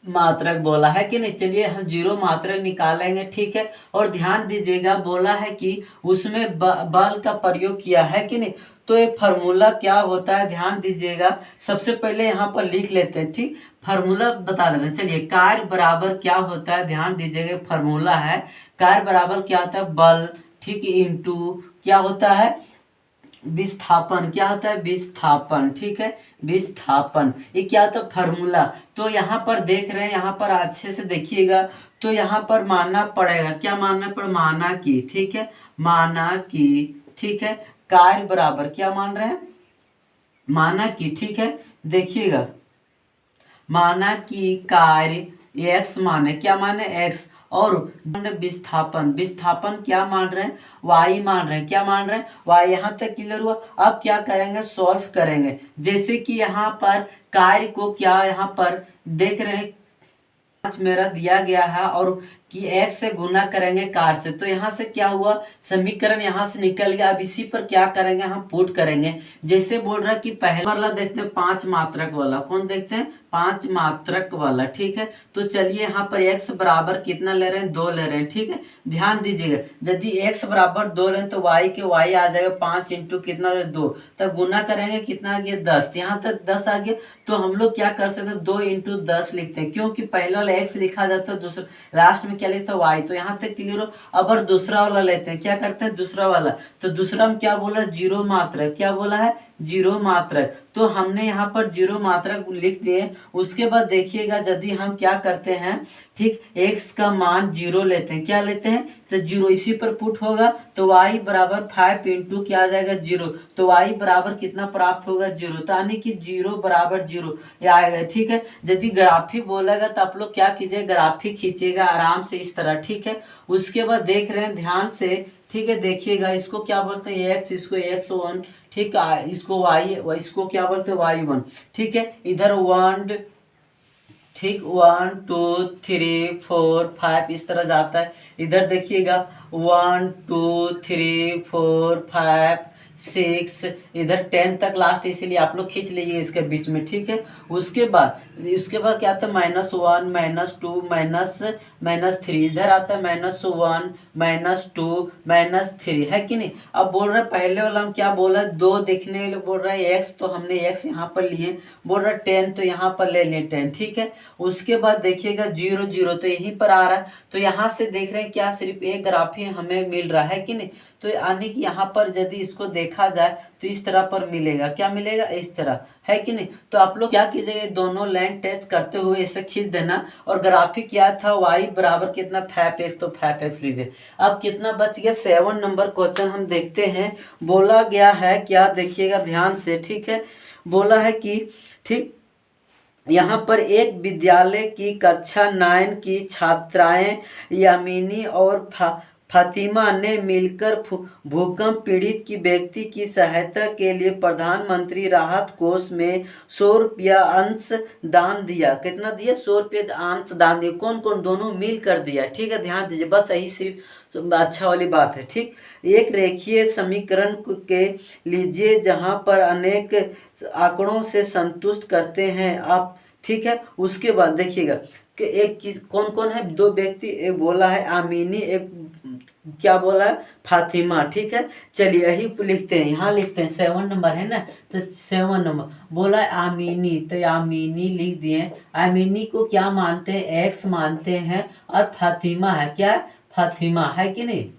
मात्रक बोला है कि नहीं। चलिए हम 0 मात्रक निकालेंगे। ठीक है और ध्यान दीजिएगा बोला है कि उसमें बल का प्रयोग किया है कि नहीं। तो ये फार्मूला क्या होता है ध्यान दीजिएगा, सबसे पहले यहाँ पर लिख लेते हैं। ठीक फार्मूला बता देते हैं। चलिए कार्य बराबर क्या होता है ध्यान दीजिएगा, फार्मूला है कार्य बराबर क्या होता है बल, ठीक इंटू क्या होता है विस्थापन, क्या होता है विस्थापन। ठीक है विस्थापन ये क्या होता है फार्मूला। तो यहाँ पर देख रहे हैं, यहाँ पर अच्छे से देखिएगा, तो यहाँ पर मानना पड़ेगा, क्या मानना पड़ेगा माना कि, ठीक है माना कि, ठीक है कार्य बराबर क्या मान रहे हैं माना कि, ठीक है देखिएगा माना कि कार्य x माने, क्या माने x, और विस्थापन, विस्थापन क्या मान रहे हैं y मान रहे हैं, क्या मान रहे हैं y। यहाँ तक क्लियर हुआ। अब क्या करेंगे सॉल्व करेंगे। जैसे कि यहाँ पर कार्य को क्या यहाँ पर देख रहे हैं 5 मेरा दिया गया है और कि x से गुना करेंगे कार से, तो यहाँ से क्या हुआ, समीकरण यहाँ से निकल गया। अब इसी पर क्या करेंगे, हम पुट करेंगे। जैसे बोल रहा है कि पहला वाला देखते हैं 5 मात्रक वाला, कौन देखते हैं, 5 मात्रक वाला, ठीक है। तो चलिए यहाँ पर x बराबर कितना ले रहे हैं, 2 ले रहे हैं, ठीक है। ध्यान दीजिएगा, यदि x बराबर 2 ले तो y के y आ जाएगा 5 इंटू कितना, 2, तब गुना करेंगे कितना आ गया, 10। यहाँ तक 10 आ गया, तो हम लोग क्या कर सकते हैं, 2 इंटू 10 लिखते हैं, क्योंकि पहला वाला x लिखा जाता है, दूसरा लास्ट में क्या लिखता है, y। तो यहाँ तक क्लियर हो। अब और दूसरा वाला लेते हैं, क्या करते हैं, दूसरा वाला, तो दूसरा में क्या बोला, 0 मात्रक, क्या बोला है, 0 मात्रक। तो हमने यहाँ पर 0 मात्रक लिख दिए। उसके बाद देखिएगा, यदि हम क्या करते हैं, ठीक, x का मान 0 लेते हैं, क्या लेते हैं, तो 0 इसी पर पुट होगा, तो y बराबर 5 इंटू क्या आ जाएगा, 0। तो y बराबर कितना प्राप्त होगा, 0, यानी कि 0 बराबर 0 आएगा, ठीक है। यदि ग्राफिक बोलेगा तो आप लोग क्या कीजिए, ग्राफिक खींचेगा आराम से इस तरह, ठीक है। उसके बाद देख रहे हैं ध्यान से, ठीक है, देखिएगा, इसको क्या बोलते हैं, x, इसको x1, ठीक है, इसको y, इसको क्या बोलते हैं, y1, ठीक है। इधर 1, ठीक, 1 2 3 4 5 इस तरह जाता है। इधर देखिएगा 1 2 3 4 5 6, इधर 10 तक लास्ट, इसीलिए आप लोग खींच लीजिए इसके बीच में, ठीक है। उसके बाद क्या आता है, -1 -2 -3, इधर आता है -1 -2 -3, है कि नहीं। अब बोल रहा है पहले वाला हम क्या बोला, 2 देखने वाले बोल रहा है x, तो हमने x यहाँ पर लिए, बोल रहा है 10, तो यहाँ पर ले लें 10, ठीक है। उसके बाद देखिएगा 0 0, तो यहीं पर आ रहा है, तो यहाँ से देख रहे हैं क्या, सिर्फ एक ग्राफी हमें मिल रहा है कि नहीं। तो यानी कि यहाँ पर यदि इसको देखा जाए तो इस तरह पर मिलेगा, क्या मिलेगा, इस तरह, है कि नहीं। तो आप लोग क्या कीजिएगा, दोनों लाइन टच करते हुए इसे खींच देना। और ग्राफिक क्या था, y बराबर कितना, 5x, तो 5x लीजिए। अब कितना बच गया, 7 नंबर क्वेश्चन हम देखते हैं। बोला गया है क्या, देखिएगा ध्यान से, ठीक है। बोला है कि, ठीक, यहाँ पर एक विद्यालय की कक्षा 9 की छात्राएं यामिनी और फातिमा ने मिलकर भूकंप पीड़ित की व्यक्ति की सहायता के लिए प्रधानमंत्री राहत कोष में 100 रुपया अंश दान दिया। कितना दिया, 100 रुपया अंश दान दिया। कौन कौन, दोनों मिल कर दिया, ठीक है। ध्यान दीजिए, बस यही सिर्फ अच्छा वाली बात है, ठीक। एक रेखीय समीकरण के लीजिए जहां पर अनेक आंकड़ों से संतुष्ट करते हैं आप, ठीक है। उसके बाद देखिएगा कि एक कौन कौन है, 2 व्यक्ति, एक बोला है आमीनी, एक क्या बोला है, फातिमा, ठीक है। चलिए यही लिखते हैं, यहाँ लिखते हैं, 7 नंबर है ना, तो 7 नंबर बोला है आमीनी, तो आमीनी लिख दिए। आमीनी को क्या मानते हैं, x मानते हैं, और फातिमा है, क्या, फातिमा, है कि नहीं,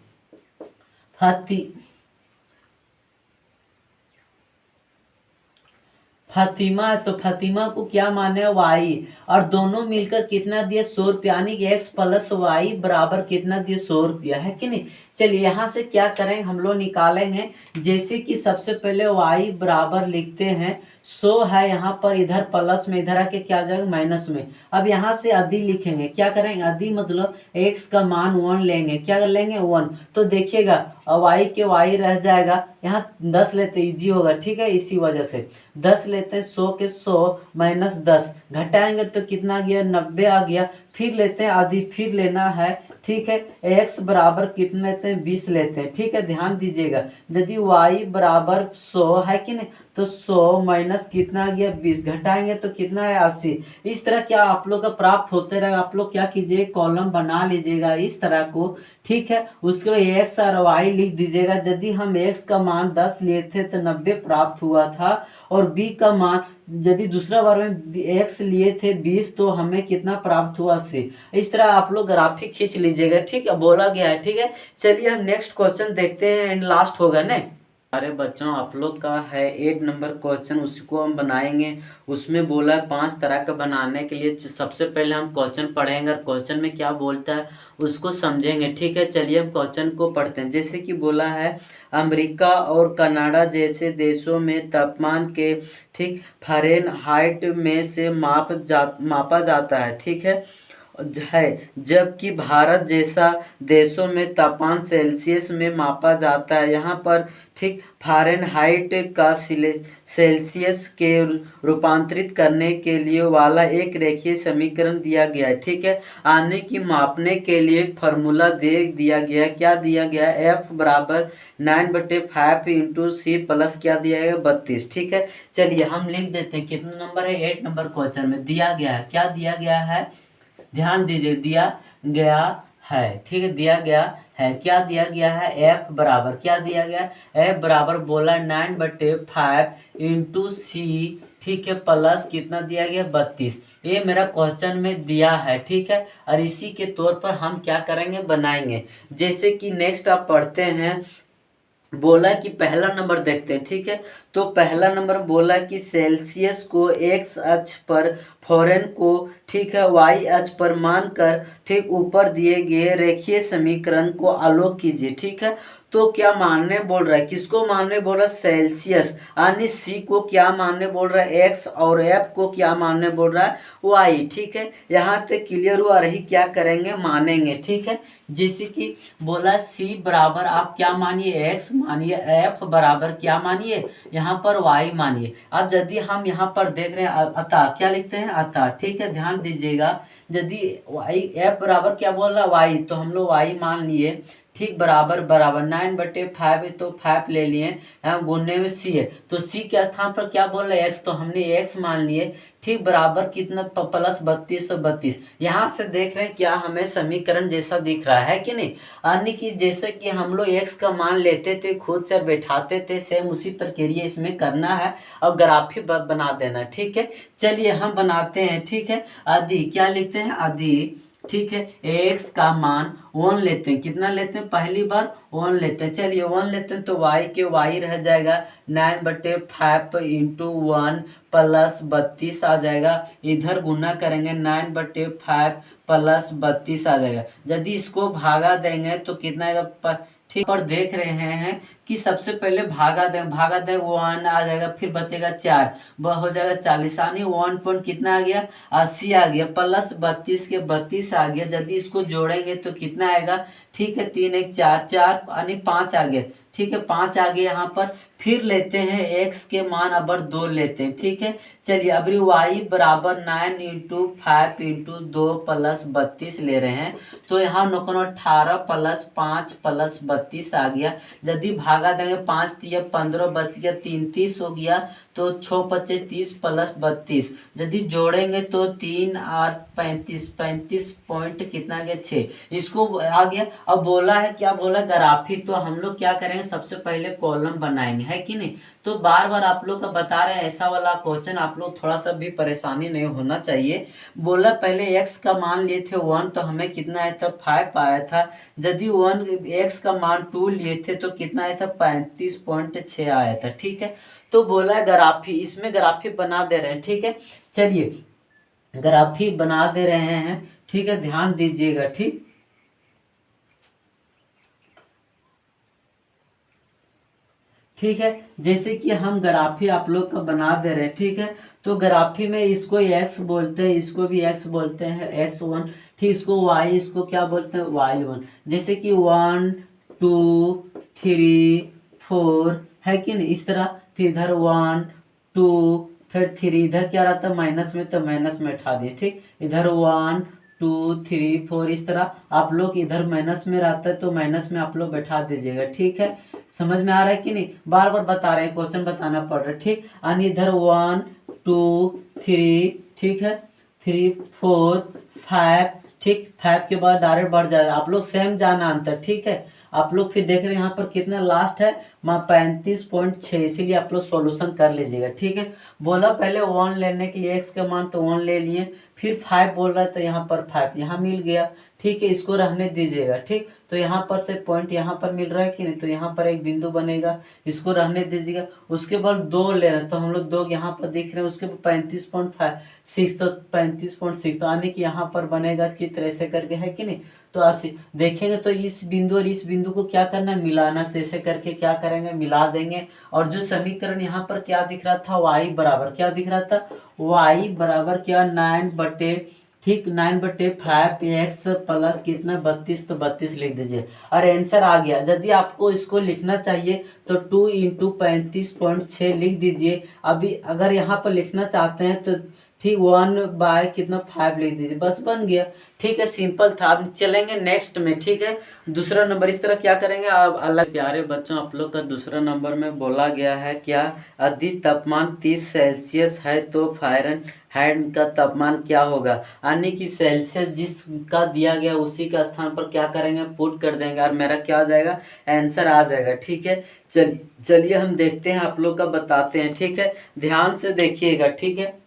फातिमा, तो फातिमा को क्या माने, y, और दोनों मिलकर कितना दिया, 100 रुपया, यानी कि x प्लस y बराबर कितना दिया, 100 रुपया, है कि नहीं। चलिए यहाँ से क्या करें, हम लोग निकालेंगे। जैसे कि सबसे पहले y बराबर लिखते हैं, 100 है यहाँ पर, इधर प्लस में, इधर आके क्या जाएगा, माइनस में। अब यहाँ से अधि लिखेंगे, क्या करेंगे, अधि मतलब x का मान 1 लेंगे, क्या लेंगे, 1। तो देखिएगा y के y रह जाएगा, यहाँ 10 लेते इजी होगा, ठीक है, इसी वजह से 10 लेते हैं, 100 के 100 माइनस 10 घटाएंगे तो कितना आ गया, 90 आ गया। फिर लेते हैं आधी, फिर लेना है, ठीक है। x बराबर कितने लेते हैं, 20 लेते हैं, ठीक है। ध्यान दीजिएगा, यदि y बराबर 100 है कि नहीं, तो 100 माइनस कितना आ गया, 20 घटाएंगे तो कितना है, 80। इस तरह क्या आप लोग का प्राप्त होते रहेगा। आप लोग क्या कीजिए, कॉलम बना लीजिएगा इस तरह को, ठीक है। उसके बाद x और y लिख दीजिएगा। यदि हम x का मान 10 लिए थे तो 90 प्राप्त हुआ था, और b का मान यदि दूसरा बार में x लिए थे 20, तो हमें कितना प्राप्त हुआ, 80। इस तरह आप लोग ग्राफिक खींच लीजिएगा, ठीक है, बोला गया है, ठीक है। चलिए हम नेक्स्ट क्वेश्चन देखते हैं, एंड लास्ट होगा ना। अरे बच्चों, आप लोग का है 8 नंबर क्वेश्चन, उसको हम बनाएंगे। उसमें बोला है 5 तरह का बनाने के लिए। सबसे पहले हम क्वेश्चन पढ़ेंगे, और क्वेश्चन में क्या बोलता है उसको समझेंगे, ठीक है। चलिए हम क्वेश्चन को पढ़ते हैं। जैसे कि बोला है, अमेरिका और कनाडा जैसे देशों में तापमान के, ठीक, फ़ारेनहाइट में से मापा जाता है, ठीक है। है, जबकि भारत जैसा देशों में तापमान सेल्सियस में मापा जाता है। यहाँ पर ठीक फ़ारेनहाइट का सेल्सियस के रूपांतरित करने के लिए वाला एक रेखीय समीकरण दिया गया है। ठीक है, आने की मापने के लिए एक फार्मूला दे दिया गया है। क्या दिया गया है? F बराबर 9/5 इंटू सी प्लस क्या दिया गया? 32। ठीक है, चलिए हम लिख देते हैं। कितना नंबर है? 8 नंबर क्वेश्चन में दिया गया है। क्या दिया गया है? ध्यान दीजिए, दिया गया है। ठीक है, दिया गया है। क्या दिया गया है? F बराबर क्या दिया गया? F बराबर बोला 9/5 इंटू सी, ठीक है, प्लस कितना दिया गया? 32। ये मेरा क्वेश्चन में दिया है। ठीक है, और इसी के तौर पर हम क्या करेंगे? बनाएंगे। जैसे कि नेक्स्ट आप पढ़ते हैं, बोला कि पहला नंबर देखते हैं। ठीक है, तो पहला नंबर बोला कि सेल्सियस को एक्स अक्ष पर, फ़ारेन को, ठीक है, वाई अक्ष पर मानकर, ठीक, ऊपर दिए गए रेखीय समीकरण को आलोक कीजिए। ठीक है, तो क्या मानने बोल रहा है? किसको मानने बोल रहा है? सेल्सियस, यानी सी को क्या मानने बोल रहा है? एक्स, और एफ को क्या मानने बोल रहा है? वाई। ठीक है, यहाँ तक क्लियर हुआ? रही क्या करेंगे? मानेंगे। ठीक है, जैसे कि बोला सी बराबर आप क्या मानिए? एक्स मानिए, एफ बराबर क्या मानिए? यहाँ पर वाई मानिए। अब यदि हम यहाँ पर देख रहे हैं अतः, क्या लिखते हैं? अतः। ठीक है, ध्यान दीजिएगा, यदि वाई, एफ बराबर क्या बोल रहा है? वाई, तो हम लोग वाई मान लिए। ठीक, बराबर बराबर 9/5 है तो 5 ले लिए, यहाँ गुणने में सी है, तो सी के स्थान पर क्या बोल रहे हैं? एक्स, तो हमने एक्स मान लिए। ठीक, बराबर कितना? प्लस 32 और 32। यहाँ से देख रहे हैं क्या हमें समीकरण जैसा दिख रहा है कि नहीं? यानी कि जैसे कि हम लोग एक्स का मान लेते थे, खुद से बैठाते थे, सेम उसी प्रक्रिया इसमें करना है और ग्राफी बना देना। ठीक है, चलिए हम बनाते हैं। ठीक है, आदि क्या लिखते हैं? आदि, ठीक है, एक्स का मान 1 लेते हैं। कितना लेते हैं? पहली बार 1 लेते हैं। चलिए 1 लेते हैं तो y के y रह जाएगा 9/5 इंटू 1 प्लस 32 आ जाएगा। इधर गुना करेंगे 9/5 प्लस 32 आ जाएगा। यदि इसको भागा देंगे तो कितना आएगा? ठीक, पर देख रहे हैं कि सबसे पहले भागा दे 1 आ जाएगा, फिर बचेगा 4, वह हो जाएगा 40, यानी 1 पॉइंट कितना आ गया? 80 आ गया, प्लस 32 के 32 आ गया। यदि इसको जोड़ेंगे तो कितना आएगा? ठीक है, 3 1 4 4 यानी 5 आ गया। ठीक है, 5 आ गया यहाँ पर। फिर लेते हैं x के मान अबर 2 लेते हैं। ठीक है, चलिए अब y बराबर 9 इंटू 5 इंटू 2 प्लस 32 ले रहे हैं, तो यहाँ 18 प्लस 5 प्लस 32 आ गया। यदि भागा देंगे 5 दिया 15 बच गया, 3 30 हो गया, तो 6 बचे 30 प्लस 32। यदि जोड़ेंगे तो 3 8 35, 35 पॉइंट कितना गया? 6। इसको आ गया। अब बोला है, क्या बोला? ग्राफी। तो हम लोग क्या करेंगे? सबसे पहले कॉलम बनाएंगे, है कि नहीं? तो बार बार आप लोग का बता रहे हैं, ऐसा वाला क्वेश्चन आप लोग थोड़ा सा भी परेशानी नहीं होना चाहिए। बोला पहले x का मान लिए थे 1, तो हमें कितना आया था? 5 आया था। यदि 1 x का मान 2 लिए थे तो कितना आया था? 35.6 आया था। ठीक है, तो बोला ग्राफी, इसमें ग्राफी बना दे रहे हैं। ठीक है, चलिए ग्राफी बना दे रहे हैं। ठीक है, ध्यान दीजिएगा। ठीक, ठीक है, जैसे कि हम ग्राफी आप लोग का बना दे रहे हैं। ठीक है, तो ग्राफी में इसको x बोलते हैं, इसको भी x बोलते हैं, x1। ठीक, इसको y, इसको क्या बोलते हैं? y1। जैसे कि 1 2 3 4 है कि नहीं? इस तरह। फिर इधर 1 2 फिर 3, इधर क्या रहता है? माइनस में, तो माइनस में उठा दिए। ठीक, इधर 1 2 3 4, इस तरह आप लोग इधर माइनस में रहता है तो माइनस में आप लोग बैठा दीजिएगा। ठीक है, समझ में आ रहा है कि नहीं? बार बार बता रहे हैं, क्वेश्चन बताना पड़ रहा है। ठीक, यानी इधर 1 2 3, ठीक है, 3 4 5। ठीक, 5 के बाद डायरेक्ट बढ़ जाएगा। आप लोग सेम जाना अंतर। ठीक है, आप लोग फिर देख रहे हैं यहाँ पर कितना लास्ट है? 35.6, इसीलिए आप लोग सॉल्यूशन कर लीजिएगा। ठीक है, बोला पहले 1 लेने के लिए x का मान, तो 1 ले लिए। फिर 5 बोल रहा है तो यहाँ पर 5 यहाँ मिल गया। ठीक है, इसको रहने दीजिएगा। ठीक, तो यहाँ पर से पॉइंट यहाँ पर मिल रहा है कि नहीं? तो यहाँ पर एक बिंदु बनेगा, इसको रहने दीजिएगा। उसके बाद 2 ले रहे हैं तो हम लोग 2 यहाँ पर दिख रहे हैं, उसके 35.6, तो 35.6, तो आने की यहाँ पर बनेगा चित्र ऐसे करके, है कि नहीं? तो ऐसे देखेंगे तो इस बिंदु और इस बिंदु को क्या करना है? मिलाना। तो ऐसे करके क्या करेंगे? मिला देंगे। और जो समीकरण यहाँ पर क्या दिख रहा था? y बराबर क्या दिख रहा था? y बराबर क्या? ठीक 9/5 x प्लस कितना 32, तो 32 लिख दीजिए और आंसर आ गया। यदि आपको इसको लिखना चाहिए तो 2 × 35.6 लिख दीजिए। अभी अगर यहाँ पर लिखना चाहते हैं तो ठीक 1 कितना 5 लिख दीजिए, बस बन गया। ठीक है, सिंपल था। अब चलेंगे नेक्स्ट में। ठीक है, दूसरा नंबर इस तरह क्या करेंगे आप अलग। प्यारे बच्चों, आप लोग का दूसरा नंबर में बोला गया है क्या, अधिक तापमान 30 सेल्सियस है तो फ़ारेनहाइट का तापमान क्या होगा। यानी कि सेल्सियस जिसका दिया गया उसी का स्थान पर क्या करेंगे, पुट कर देंगे और मेरा क्या आ जाएगा, आंसर आ जाएगा। ठीक है, चलिए हम देखते हैं, आप लोग का बताते हैं। ठीक है, ध्यान से देखिएगा। ठीक है,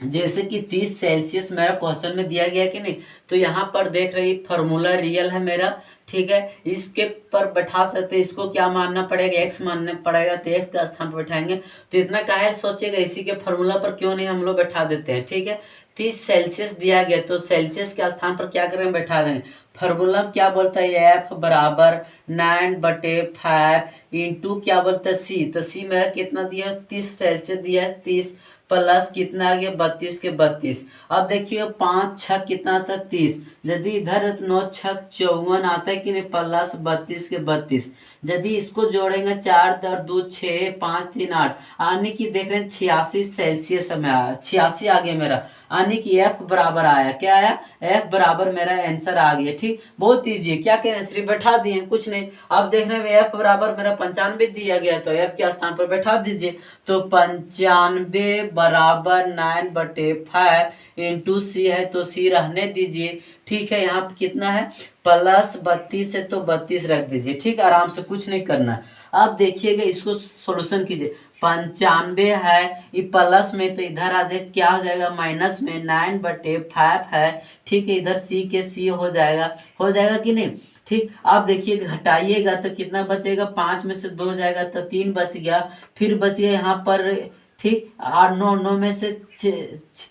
जैसे कि 30 सेल्सियस मेरा क्वेश्चन में दिया गया कि नहीं, तो यहाँ पर देख रही फॉर्मूला रियल है मेरा। ठीक है, इसके पर बैठा सकते, इसको क्या मानना पड़ेगा, एक्स मानना पड़ेगा, तो एक्स का स्थान पर बैठाएंगे। तो इतना काहे सोचेगा, इसी के फॉर्मूला पर क्यों नहीं हम लोग बैठा देते हैं। ठीक है, 30 सेल्सियस दिया गया तो सेल्सियस के स्थान पर क्या करेंगे, बैठा देंगे। फॉर्मूला क्या बोलता है, एफ बराबर 9/5 इंटू क्या बोलता है सी, तो सी मेरा कितना दिया, 30 सेल्सियस दिया है, 30 प्लस कितना आ गया 32 के 32। अब देखिए 5 6 कितना आता है 30, यदि इधर 9 6 54 आता है कि नहीं, प्लस 32 के 32। यदि इसको जोड़ेंगे 4 और 2 6 5 3 8, यानी कि देख रहे हैं 86 सेल्सियस में आया, 86 आ गया मेरा। यानी कि एफ बराबर आया, क्या आया, एफ बराबर मेरा आंसर आ गया। ठीक, बहुत ईजी है, क्या करें सिर्फ बैठा दिए, कुछ नहीं। अब देख रहे हैं एफ बराबर मेरा 95 दिया गया, तो एफ के स्थान पर बैठा दीजिए। तो 95 बराबर 9/5 इंटू सी है, तो सी रहने दीजिए। ठीक है, यहाँ पे कितना है, प्लस 32 है तो 32 रख दीजिए। ठीक, आराम से, कुछ नहीं करना। अब देखिएगा, इसको सोल्यूशन कीजिए। 95 है, ये प्लस में तो इधर आ जाए क्या हो जाएगा, माइनस में 9/5 है। ठीक है, इधर सी के सी हो जाएगा कि नहीं। ठीक, आप देखिए घटाइएगा तो कितना बचेगा, 5 में से 2 जाएगा तो 3 बच गया, फिर बच गया यहाँ पर। ठीक, 8 9 9 में से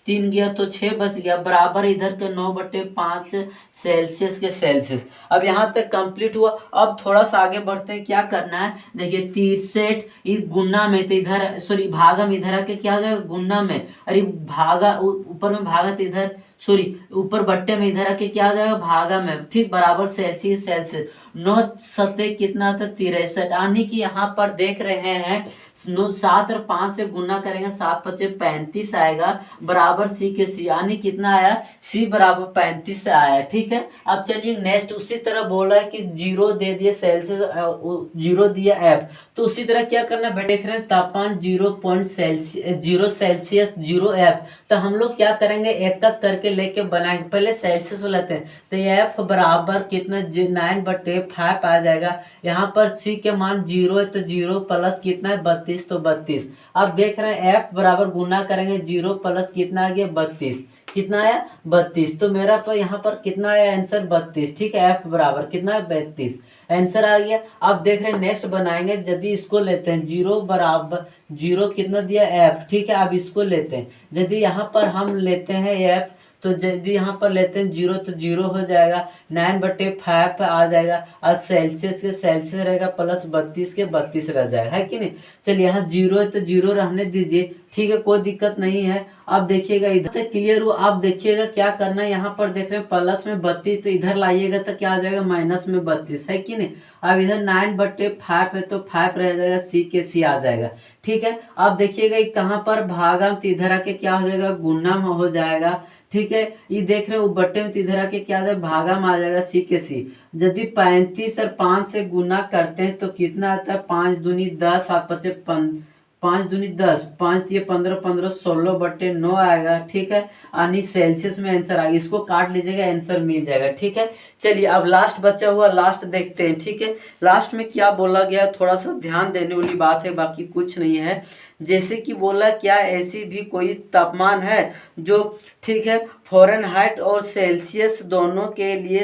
3 गया तो 6 बच गया, बराबर इधर के 9/5 सेल्सियस के सेल्सियस। अब यहाँ तक कंप्लीट हुआ। अब थोड़ा सा आगे बढ़ते हैं, क्या करना है, देखिए 63 गुना में, तो इधर सॉरी भागा में, इधर आके क्या हो जाएगा गुना में, अरे भागा ऊपर में भागा तो इधर सॉरी ऊपर बट्टे में, इधर आके क्या हो जाएगा भागा में। ठीक, बराबर सेल्सियस सेल्सियस। 9 सत्ते कितना था 63, यानी कि यहाँ पर देख रहे हैं 7 और 5 से गुना करेंगे, 7 5 35 आएगा, बराबर सी के सी, यानी कितना आया, सी बराबर 35 से आया। ठीक है, अब चलिए नेक्स्ट, उसी तरह बोला है कि 0 दे दिए सेल्सियस, 0 दिया एफ, तो उसी तरह क्या करना है, देख रहे हैं तापमान 0 सेल्सियस 0 एफ, तो हम लोग क्या करेंगे, एक एक करके लेके बनाएंगे। पहले सेल्सियस को लेते हैं, तो एफ बराबर कितना 9/5 आ जाएगा। यहाँ पर सी के मान 0 है, तो 0 प्लस कितना है 32, तो 32। अब देख रहे हैं एफ बराबर गुना करेंगे, 0 प्लस कितना आ गया 32, कितना आया 32, तो मेरा पर यहाँ पर कितना आया आंसर 32। ठीक है, एफ बराबर कितना है 32, आंसर आ गया। अब देख रहे हैं नेक्स्ट बनाएंगे, यदि इसको लेते हैं 0 बराबर 0 कितना दिया एफ। ठीक है, अब इसको लेते हैं, यदि यहाँ पर हम लेते हैं एफ, तो यदि यहाँ पर लेते हैं 0 तो 0 हो जाएगा, 9/5 आ जाएगा, और सेल्सियस के सेल्सियस रहेगा, प्लस 32 के 32 रह जाएगा, है कि नहीं। चलिए यहाँ 0 है तो 0 रहने दीजिए। ठीक है, कोई दिक्कत नहीं है। अब देखिएगा इधर तक क्लियर हुआ। आप देखिएगा क्या करना है, यहाँ पर देख रहे हैं प्लस में 32, तो इधर लाइएगा तो क्या आ जाएगा माइनस में 32, है कि नहीं। अब इधर 9/5 है तो 5 रह जाएगा, सी के सी आ जाएगा। ठीक है, अब देखिएगा कहाँ पर भागा, तो इधर आके क्या हो जाएगा गुना में हो जाएगा। ठीक है, ये देख रहे हो बट्टे में, तो इधर आके क्या आ जाएगा भागा में आ जाएगा, सी के सी। यदि 35 और 5 से गुना करते हैं तो कितना आता है, 5 दूनी 10, 7 5 5 दूनी 10, 5 ये 15 15 16/9 आएगा। ठीक है, यानी सेल्सियस में आंसर आएगा, इसको काट लीजिएगा आंसर मिल जाएगा। ठीक है, चलिए अब लास्ट बचा हुआ, लास्ट देखते हैं। ठीक है, लास्ट में क्या बोला गया, थोड़ा सा ध्यान देने वाली बात है, बाकी कुछ नहीं है। जैसे कि बोला क्या, ऐसी भी कोई तापमान है जो, ठीक है, फ़ारेनहाइट और सेल्सियस दोनों के लिए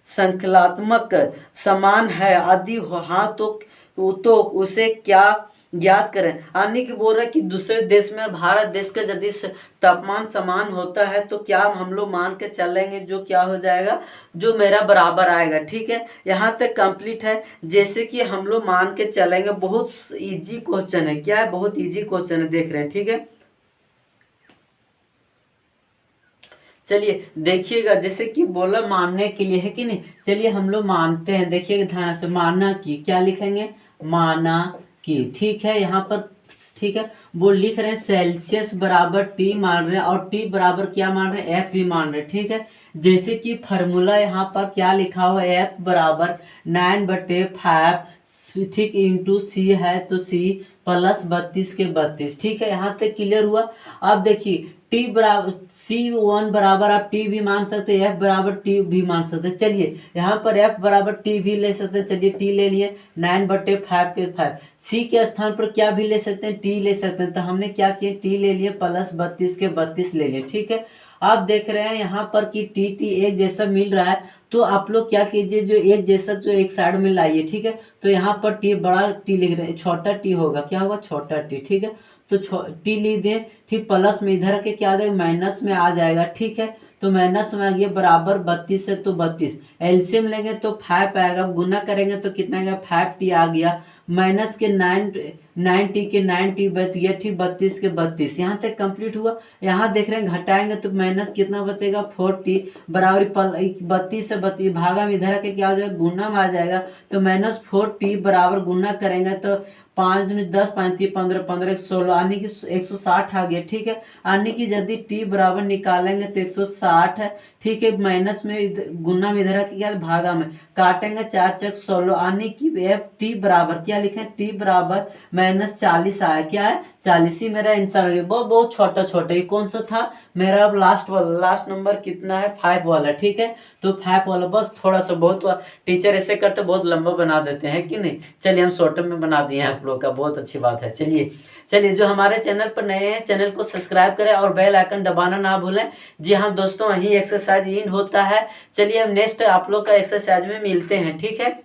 संख्यात्मक समान है, यदि हाँ तो उसे क्या ज्ञात करें। यानी कि बोल रहा है कि दूसरे देश में भारत देश का यदि तापमान समान होता है तो क्या हम लोग मान के चलेंगे, जो क्या हो जाएगा, जो मेरा बराबर आएगा। ठीक है, यहाँ तक कंप्लीट है। जैसे कि हम लोग मान के चलेंगे, बहुत इजी क्वेश्चन है, क्या है, बहुत इजी क्वेश्चन है, देख रहे हैं। ठीक है, चलिए देखिएगा, जैसे कि बोला मानने के लिए है कि नहीं, चलिए हम लोग मानते हैं। देखिएगा ध्यान से, माना कि क्या लिखेंगे, माना कि, ठीक है। यहाँ पर ठीक है, वो लिख रहे हैं सेल्सियस बराबर टी मान रहे हैं और टी बराबर क्या मान रहे हैं, एफ भी मान रहे हैं, ठीक है। जैसे कि फार्मूला यहाँ पर क्या लिखा हुआ है, एफ बराबर 9/5 ठीक इंटू सी है, तो सी प्लस 32 के 32, ठीक है। यहाँ तक क्लियर हुआ। अब देखिए टी बराबर C1 बराबर आप टी भी मान सकते हैं, एफ बराबर टी भी मान सकते हैं। चलिए यहाँ पर एफ बराबर टी भी ले सकते हैं, चलिए टी ले लिए 9/5 के 5। सी के स्थान पर क्या भी ले सकते हैं, टी ले सकते हैं, तो हमने क्या किया, टी ले लिए प्लस 32 के 32 ले लिए, ठीक है। आप देख रहे हैं यहाँ पर कि टी टी एक जैसा मिल रहा है, तो आप लोग क्या कीजिए, जो एक जैसा जो एक साइड में लाइए, ठीक है। तो यहाँ पर टी बड़ा टी लिख रहे हैं, छोटा टी होगा, क्या होगा, छोटा टी, ठीक है। तो टी लिख दें, फिर प्लस में इधर के क्या आ जाएगा, माइनस में आ जाएगा, ठीक है। तो माइनस में आ गया बराबर 32 है, तो 32 एलसीएम लेंगे तो 5 आएगा, गुना करेंगे तो कितना आएगा, 5t आ गया, माइनस के 9t के 9t बच गया, ठीक 32 के 32। यहाँ तक कंप्लीट हुआ। यहाँ देख रहे हैं घटाएंगे तो माइनस कितना बचेगा, 4t बराबर 32 से 32 भागा में इधर के क्या हो जाएगा, गुना में आ जाएगा, तो -4t बराबर गुना करेंगे तो 5 दूनी 10, 5 3 15, 15 16 आने की 160 आ गया, ठीक है। आने की यदि टी बराबर निकालेंगे तो 160 है, ठीक है। माइनस में गुना में इधर क्या भागा में काटेंगे, 4 चक 16 आने की एफ टी बराबर क्या लिखे, टी बराबर -40 आया, क्या है 40 ही मेरा आंसर हो गया। बहुत बहुत छोटा छोटा, ये कौन सा था मेरा लास्ट वाला, लास्ट नंबर कितना है 5 वाला, ठीक है। तो 5 वाला बस थोड़ा सा, बहुत टीचर ऐसे करते बहुत लंबा बना देते हैं कि नहीं। चलिए हम शॉर्ट में बना दिए हैं आप लोग का, बहुत अच्छी बात है। चलिए जो हमारे चैनल पर नए हैं, चैनल को सब्सक्राइब करें और बेल आइकन दबाना ना भूलें। जी हाँ दोस्तों, वही एक्सरसाइज इन होता है। चलिए हम नेक्स्ट आप लोग का एक्सरसाइज में मिलते हैं, ठीक है।